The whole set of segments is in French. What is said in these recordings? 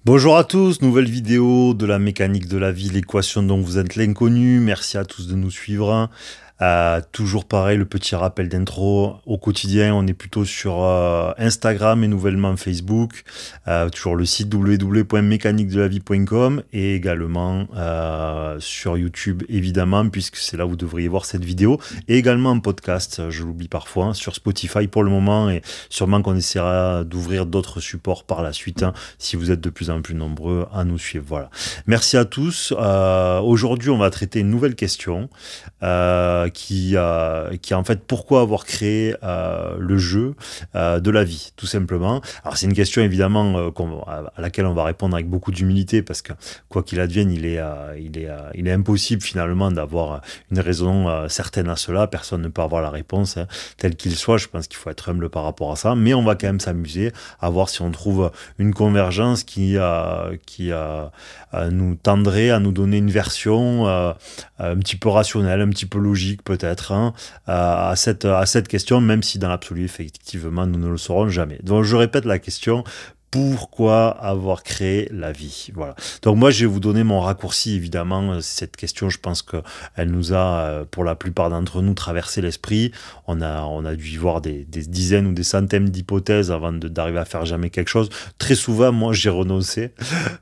Bonjour à tous, nouvelle vidéo de la mécanique de la vie, l'équation dont vous êtes l'inconnu. Merci à tous de nous suivre. Toujours pareil, le petit rappel d'intro. Au quotidien, on est plutôt sur Instagram et nouvellement Facebook. Toujours le site www.mécaniquedelavie.com et également sur YouTube, évidemment, puisque c'est là où vous devriez voir cette vidéo. Et également en podcast, je l'oublie parfois, hein, sur Spotify pour le moment. Et sûrement qu'on essaiera d'ouvrir d'autres supports par la suite, hein, si vous êtes de plus en plus nombreux à nous suivre. Voilà. Merci à tous. Aujourd'hui, on va traiter une nouvelle question. Qui est en fait pourquoi avoir créé le jeu de la vie, tout simplement. Alors c'est une question évidemment à laquelle on va répondre avec beaucoup d'humilité parce que quoi qu'il advienne, il est impossible finalement d'avoir une raison certaine à cela. Personne ne peut avoir la réponse telle qu'il soit. Je pense qu'il faut être humble par rapport à ça, mais on va quand même s'amuser à voir si on trouve une convergence qui nous tendrait à nous donner une version un petit peu rationnelle, un petit peu logique peut-être, hein, à cette question, même si dans l'absolu, effectivement, nous ne le saurons jamais. Donc je répète la question. Pourquoi avoir créé la vie? Voilà. Donc moi, je vais vous donner mon raccourci, évidemment. Cette question, je pense qu'elle nous a, pour la plupart d'entre nous, traversé l'esprit. On a dû y voir des dizaines ou des centaines d'hypothèses avant d'arriver à faire jamais quelque chose. Très souvent, moi, j'ai renoncé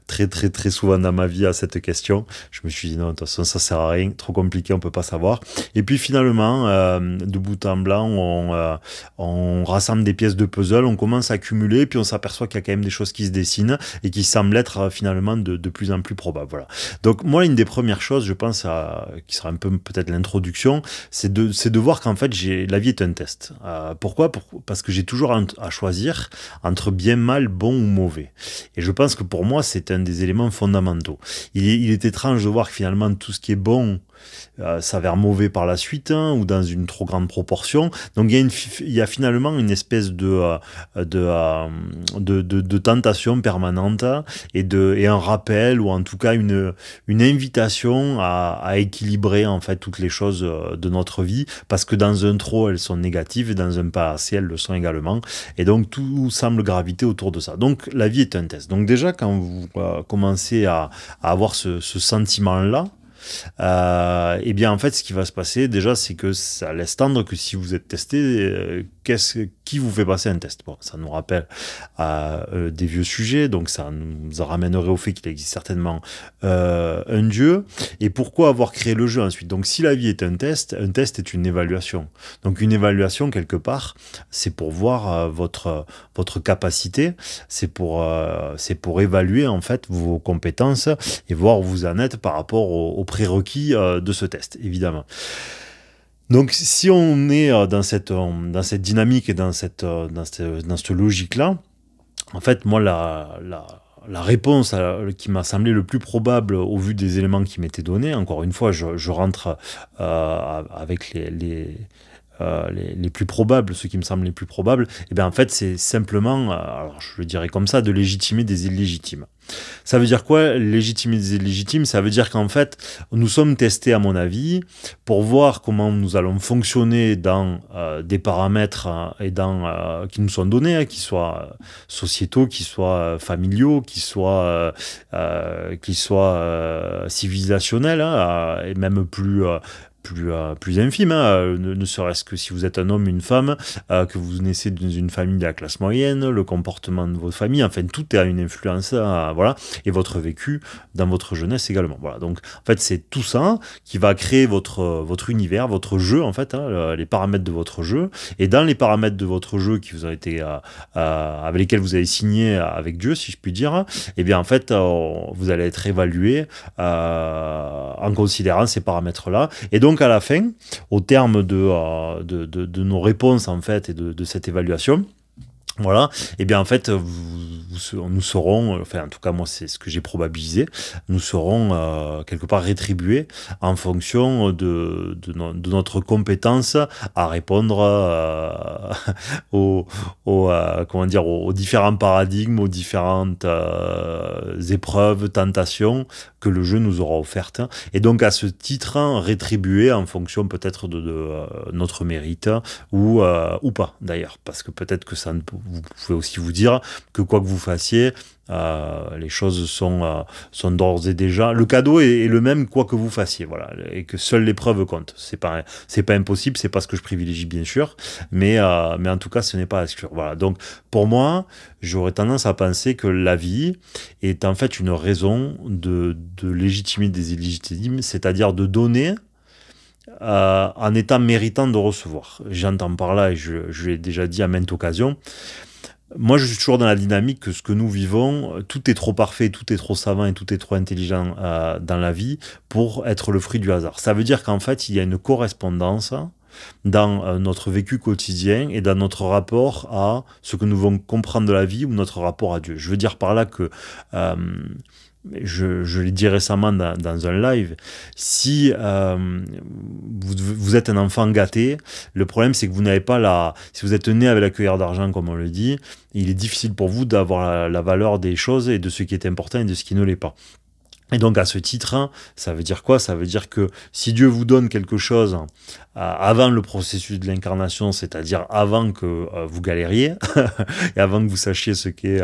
très souvent dans ma vie à cette question. Je me suis dit non, de toute façon, ça sert à rien, trop compliqué, on peut pas savoir. Et puis finalement, de bout en blanc, on rassemble des pièces de puzzle, on commence à accumuler, puis on s'aperçoit qu'il y a quand même des choses qui se dessinent et qui semblent être finalement de plus en plus probables. Voilà. Donc moi, une des premières choses, je pense, qui sera un peu peut-être l'introduction, c'est de voir qu'en fait, la vie est un test. Pourquoi? Parce que j'ai toujours à choisir entre bien, mal, bon ou mauvais. Et je pense que pour moi, c'est un des éléments fondamentaux. Il est étrange de voir que finalement, tout ce qui est bon s'avère mauvais par la suite, hein, ou dans une trop grande proportion. Donc il y a finalement une espèce de tentation permanente et un rappel, ou en tout cas une invitation à équilibrer en fait toutes les choses de notre vie, parce que dans un trop elles sont négatives et dans un pas assez elles le sont également, et donc tout semble graviter autour de ça. Donc la vie est un test. Donc déjà quand vous commencez à avoir ce sentiment-là, eh bien en fait ce qui va se passer déjà, c'est que ça laisse tendre que si vous êtes testé, qui vous fait passer un test? Bon, ça nous rappelle des vieux sujets, donc ça nous ramènerait au fait qu'il existe certainement un Dieu. Et pourquoi avoir créé le jeu ensuite? Donc si la vie est un test est une évaluation. Donc une évaluation, quelque part, c'est pour voir votre capacité, c'est pour évaluer en fait vos compétences et voir où vous en êtes par rapport aux prérequis de ce test, évidemment. Donc, si on est dans cette dynamique et dans cette logique-là, en fait, moi, la réponse qui m'a semblé le plus probable au vu des éléments qui m'étaient donnés, encore une fois, je rentre avec les plus probables, ceux qui me semblent les plus probables, et bien en fait, c'est simplement, alors je le dirais comme ça, de légitimer des illégitimes. Ça veut dire quoi, légitimer des illégitimes? Ça veut dire qu'en fait, nous sommes testés, à mon avis, pour voir comment nous allons fonctionner dans des paramètres qui nous sont donnés, hein, qui soient sociétaux, qui soient familiaux, qui soient civilisationnels, hein, et même plus infime, hein, ne serait-ce que si vous êtes un homme, une femme, que vous naissez dans une famille de la classe moyenne, le comportement de votre famille, enfin tout a une influence, voilà, et votre vécu dans votre jeunesse également. Voilà, donc en fait c'est tout ça qui va créer votre univers, votre jeu en fait, hein, les paramètres de votre jeu, et dans les paramètres de votre jeu qui vous ont été avec lesquels vous avez signé avec Dieu, si je puis dire, et bien en fait vous allez être évalué en considérant ces paramètres-là, et donc à la fin, au terme de nos réponses en fait et de cette évaluation, voilà, et bien en fait, nous serons, enfin en tout cas moi c'est ce que j'ai probabilisé, nous serons quelque part rétribués en fonction de notre compétence à répondre aux différents paradigmes, aux différentes épreuves, tentations que le jeu nous aura offertes. Et donc à ce titre, rétribués en fonction peut-être de notre mérite ou pas d'ailleurs, parce que peut-être que ça, vous pouvez aussi vous dire que quoi que vous fassiez, Les choses sont d'ores et déjà... Le cadeau est le même quoi que vous fassiez, voilà, et que seule l'épreuve compte. C'est pas impossible, c'est pas ce que je privilégie bien sûr, mais en tout cas ce n'est pas à exclure. Voilà, donc pour moi, j'aurais tendance à penser que la vie est en fait une raison de légitimer des illégitimes, c'est-à-dire de donner en étant méritant de recevoir. J'entends par là, et je l'ai déjà dit à maintes occasions, moi je suis toujours dans la dynamique que ce que nous vivons, tout est trop parfait, tout est trop savant et tout est trop intelligent dans la vie pour être le fruit du hasard. Ça veut dire qu'en fait il y a une correspondance dans notre vécu quotidien et dans notre rapport à ce que nous voulons comprendre de la vie ou notre rapport à Dieu. Je veux dire par là que je l'ai dit récemment dans un live, si vous êtes un enfant gâté, le problème c'est que vous n'avez pas si vous êtes né avec la cuillère d'argent comme on le dit, il est difficile pour vous d'avoir la valeur des choses et de ce qui est important et de ce qui ne l'est pas. Et donc à ce titre, ça veut dire quoi? Ça veut dire que si Dieu vous donne quelque chose avant le processus de l'incarnation, c'est-à-dire avant que vous galériez et avant que vous sachiez ce qu'est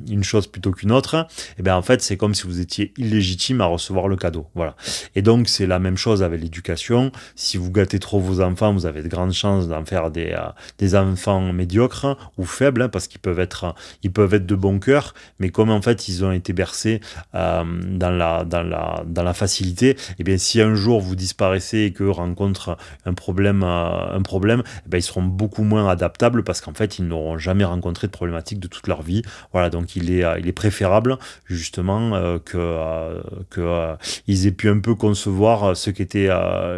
une chose plutôt qu'une autre, et bien en fait c'est comme si vous étiez illégitime à recevoir le cadeau. Voilà. Et donc c'est la même chose avec l'éducation. Si vous gâtez trop vos enfants, vous avez de grandes chances d'en faire des enfants médiocres ou faibles, parce qu'ils peuvent être de bon cœur, mais comme en fait ils ont été bercés dans la facilité, et bien si un jour vous disparaissez et qu'eux rencontrent un problème, et bien ils seront beaucoup moins adaptables parce qu'en fait ils n'auront jamais rencontré de problématique de toute leur vie. Voilà, donc il est préférable justement qu'ils aient pu un peu concevoir ce qu'étaient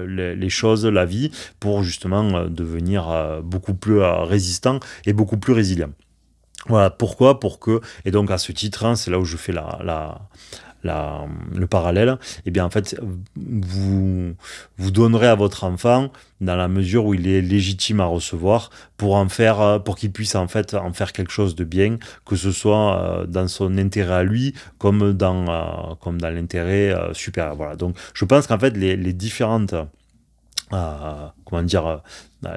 les choses, la vie, pour justement devenir beaucoup plus résistants et beaucoup plus résilients. Voilà, pourquoi? Et donc à ce titre, c'est là où je fais le parallèle, et bien en fait vous donnerez à votre enfant dans la mesure où il est légitime à recevoir pour qu'il puisse en fait en faire quelque chose de bien, que ce soit dans son intérêt à lui comme dans l'intérêt supérieur. Voilà, donc je pense qu'en fait les différentes comment dire,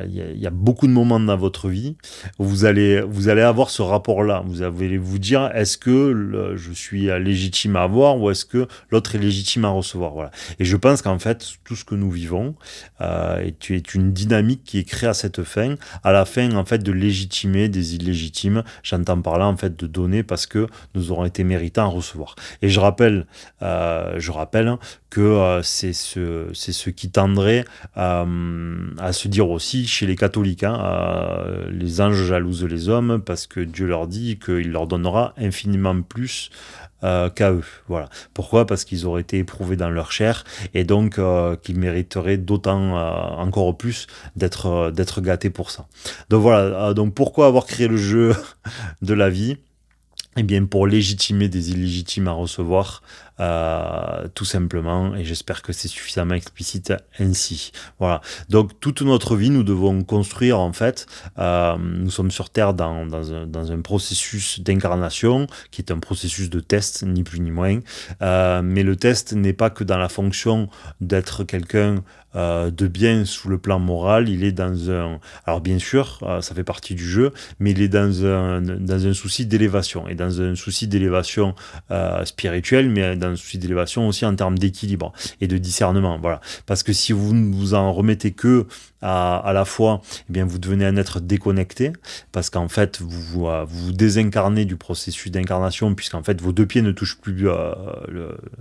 il y a beaucoup de moments dans votre vie où vous allez avoir ce rapport-là. Vous allez vous dire, est-ce que je suis légitime à avoir ou est-ce que l'autre est légitime à recevoir? Voilà. Et je pense qu'en fait, tout ce que nous vivons est une dynamique qui est créée à cette fin, à la fin en fait de légitimer des illégitimes. J'entends par là en fait de donner parce que nous aurons été méritants à recevoir. Et je rappelle que c'est ce qui tendrait à se dire aussi chez les catholiques, les anges jalousent les hommes parce que Dieu leur dit qu'il leur donnera infiniment plus qu'à eux. Voilà. Pourquoi? Parce qu'ils auraient été éprouvés dans leur chair et donc qu'ils mériteraient d'autant encore plus d'être gâtés pour ça. Donc voilà, donc pourquoi avoir créé le jeu de la vie? Eh bien pour légitimer des illégitimes à recevoir, tout simplement, et j'espère que c'est suffisamment explicite ainsi. Voilà. Donc toute notre vie, nous devons construire en fait, nous sommes sur Terre dans un processus d'incarnation, qui est un processus de test, ni plus ni moins, mais le test n'est pas que dans la fonction d'être quelqu'un de bien sous le plan moral, il est dans un... Alors bien sûr, ça fait partie du jeu, mais il est dans un souci d'élévation, et dans un souci d'élévation spirituelle, mais dans un souci d'élévation aussi en termes d'équilibre et de discernement. Voilà. Parce que si vous ne vous en remettez que à la fois, eh bien vous devenez un être déconnecté, parce qu'en fait vous désincarnez du processus d'incarnation, puisqu'en fait vos deux pieds ne touchent plus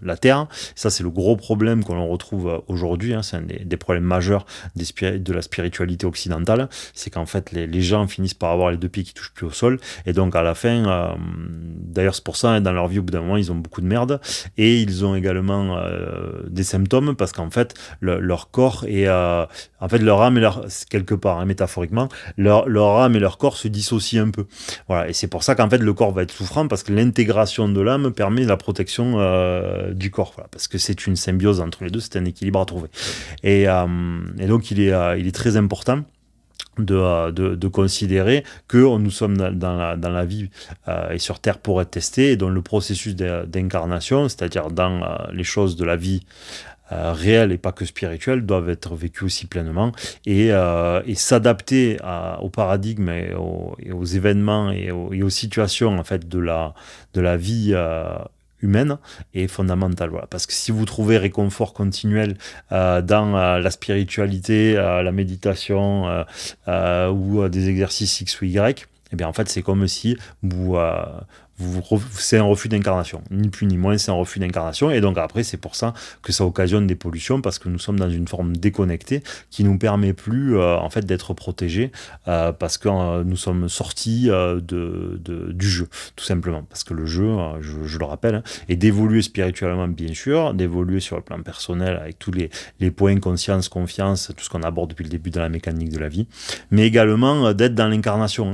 la terre. Ça c'est le gros problème que l'on retrouve aujourd'hui, c'est un des problèmes majeurs de la spiritualité occidentale, c'est qu'en fait les gens finissent par avoir les deux pieds qui touchent plus au sol, et donc à la fin, d'ailleurs c'est pour ça, dans leur vie au bout d'un moment ils ont beaucoup de merde, et ils ont également des symptômes, parce qu'en fait leur corps est en fait leur âme et quelque part, métaphoriquement, leur âme et leur corps se dissocient un peu. Voilà, et c'est pour ça qu'en fait le corps va être souffrant, parce que l'intégration de l'âme permet la protection du corps, voilà, parce que c'est une symbiose entre les deux, c'est un équilibre à trouver. Et donc il est très important de considérer que nous sommes dans la vie et sur Terre pour être testés, et dans le processus d'incarnation, c'est-à-dire dans les choses de la vie réelles et pas que spirituelles, doivent être vécues aussi pleinement, et s'adapter au paradigme et aux événements et aux situations en fait de la vie humaine est fondamentale. Voilà. Parce que si vous trouvez réconfort continuel dans la spiritualité, la méditation ou des exercices X ou Y, eh bien en fait c'est comme si c'est un refus d'incarnation, ni plus ni moins, c'est un refus d'incarnation, et donc après c'est pour ça que ça occasionne des pollutions, parce que nous sommes dans une forme déconnectée qui nous permet plus en fait d'être protégés, parce que nous sommes sortis du jeu, tout simplement, parce que le jeu, je le rappelle, hein, est d'évoluer spirituellement bien sûr, d'évoluer sur le plan personnel avec tous les points conscience, confiance, tout ce qu'on aborde depuis le début dans la mécanique de la vie, mais également d'être dans l'incarnation,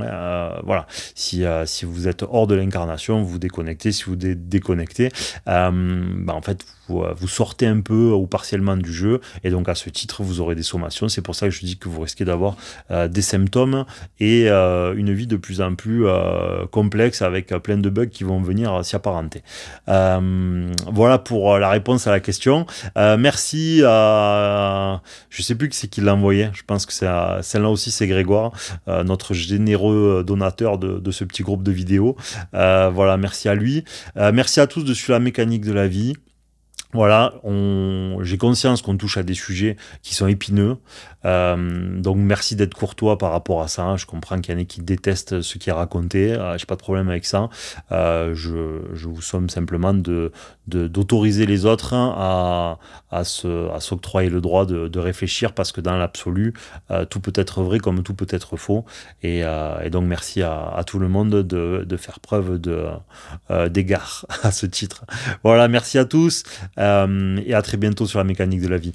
voilà, si vous êtes hors de l'incarnation, vous vous déconnectez. Si vous déconnectez, en fait, vous sortez un peu ou partiellement du jeu, et donc à ce titre, vous aurez des sommations. C'est pour ça que je dis que vous risquez d'avoir des symptômes et une vie de plus en plus complexe, avec plein de bugs qui vont venir s'y apparenter. Voilà pour la réponse à la question. Merci à... Je sais plus qui c'est qui l'a envoyé. Je pense que celle-là aussi, c'est Grégoire, notre généreux donateur de ce petit groupe de vidéos. Voilà, merci à lui. Merci à tous de suivre la mécanique de la vie. Voilà, j'ai conscience qu'on touche à des sujets qui sont épineux, donc merci d'être courtois par rapport à ça. Je comprends qu'il y en a qui détestent ce qui est raconté, j'ai pas de problème avec ça. Je vous somme simplement d'autoriser les autres à s'octroyer le droit de réfléchir, parce que dans l'absolu, tout peut être vrai comme tout peut être faux, et donc merci à tout le monde de faire preuve d'égard à ce titre. Voilà, merci à tous. Et à très bientôt sur la mécanique de la vie.